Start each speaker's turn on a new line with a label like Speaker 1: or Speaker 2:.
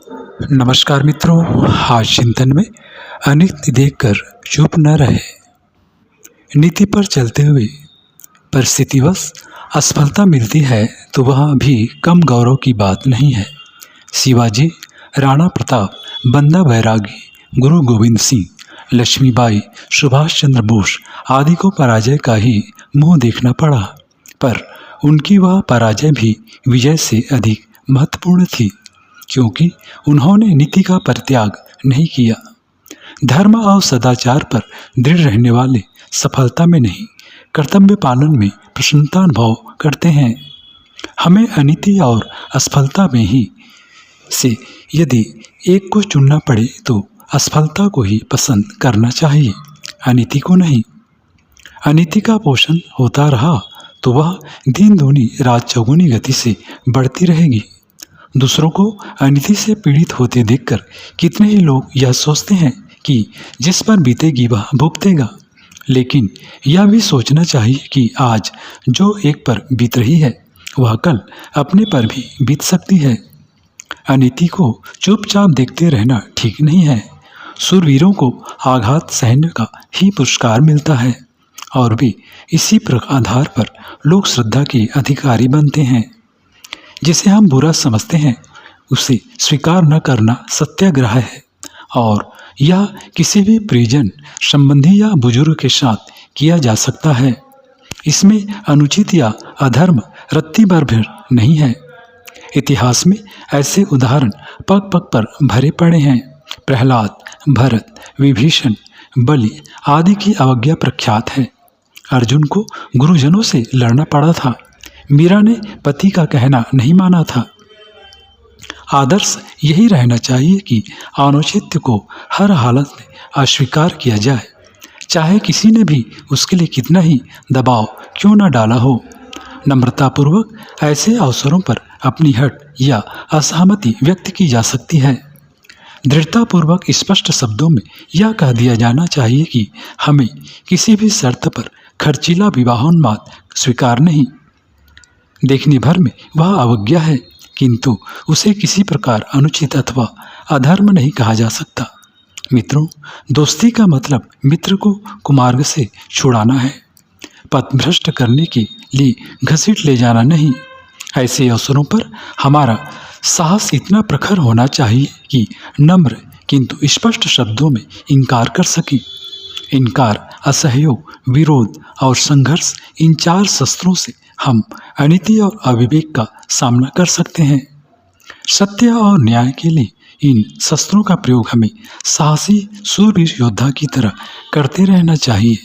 Speaker 1: नमस्कार मित्रों, आज चिंतन में अनित्य देखकर चुप न रहे। नीति पर चलते हुए परिस्थितिवश असफलता मिलती है तो वह भी कम गौरव की बात नहीं है। शिवाजी, राणा प्रताप, बंदा बैरागी, गुरु गोविंद सिंह, लक्ष्मीबाई, सुभाष चंद्र बोस आदि को पराजय का ही मुंह देखना पड़ा, पर उनकी वह पराजय भी विजय से अधिक महत्वपूर्ण थी, क्योंकि उन्होंने नीति का परित्याग नहीं किया। धर्म और सदाचार पर दृढ़ रहने वाले सफलता में नहीं, कर्तव्य पालन में प्रसन्नता अनुभव करते हैं। हमें अनीति और असफलता में ही से यदि एक को चुनना पड़े तो असफलता को ही पसंद करना चाहिए, अनीति को नहीं। अनीति का पोषण होता रहा तो वह दिन दूनी रात चौगुनी गति से बढ़ती रहेगी। दूसरों को अनीति से पीड़ित होते देखकर कितने ही लोग यह सोचते हैं कि जिस पर बीतेगी वह भुगतेगा, लेकिन यह भी सोचना चाहिए कि आज जो एक पर बीत रही है वह कल अपने पर भी बीत सकती है। अनीति को चुपचाप देखते रहना ठीक नहीं है। शूरवीरों को आघात सहने का ही पुरस्कार मिलता है और भी इसी आधार पर लोग श्रद्धा के अधिकारी बनते हैं। जिसे हम बुरा समझते हैं उसे स्वीकार न करना सत्याग्रह है, और यह किसी भी परिजन, संबंधी या बुजुर्ग के साथ किया जा सकता है। इसमें अनुचित या अधर्म रत्ती भर भी नहीं है। इतिहास में ऐसे उदाहरण पग पग पर भरे पड़े हैं। प्रहलाद, भरत, विभीषण, बलि आदि की अवज्ञा प्रख्यात है। अर्जुन को गुरुजनों से लड़ना पड़ा था। मीरा ने पति का कहना नहीं माना था। आदर्श यही रहना चाहिए कि औचित्य को हर हालत में अस्वीकार किया जाए, चाहे किसी ने भी उसके लिए कितना ही दबाव क्यों न डाला हो। नम्रतापूर्वक ऐसे अवसरों पर अपनी हट या असहमति व्यक्त की जा सकती है। दृढ़तापूर्वक स्पष्ट शब्दों में यह कह दिया जाना चाहिए कि हमें किसी भी शर्त पर खर्चीला विवाहोन्माद स्वीकार नहीं। देखने भर में वह अवज्ञा है, किंतु उसे किसी प्रकार अनुचित अथवा अधर्म नहीं कहा जा सकता। मित्रों, दोस्ती का मतलब मित्र को कुमार्ग से छुड़ाना है, पथभ्रष्ट करने के लिए घसीट ले जाना नहीं। ऐसे अवसरों पर हमारा साहस इतना प्रखर होना चाहिए कि नम्र किंतु स्पष्ट शब्दों में इनकार कर सके। इनकार, असहयोग, विरोध और संघर्ष, इन चार शस्त्रों से हम अनीति और अविवेक का सामना कर सकते हैं। सत्य और न्याय के लिए इन शस्त्रों का प्रयोग हमें साहसी शूरवीर योद्धा की तरह करते रहना चाहिए।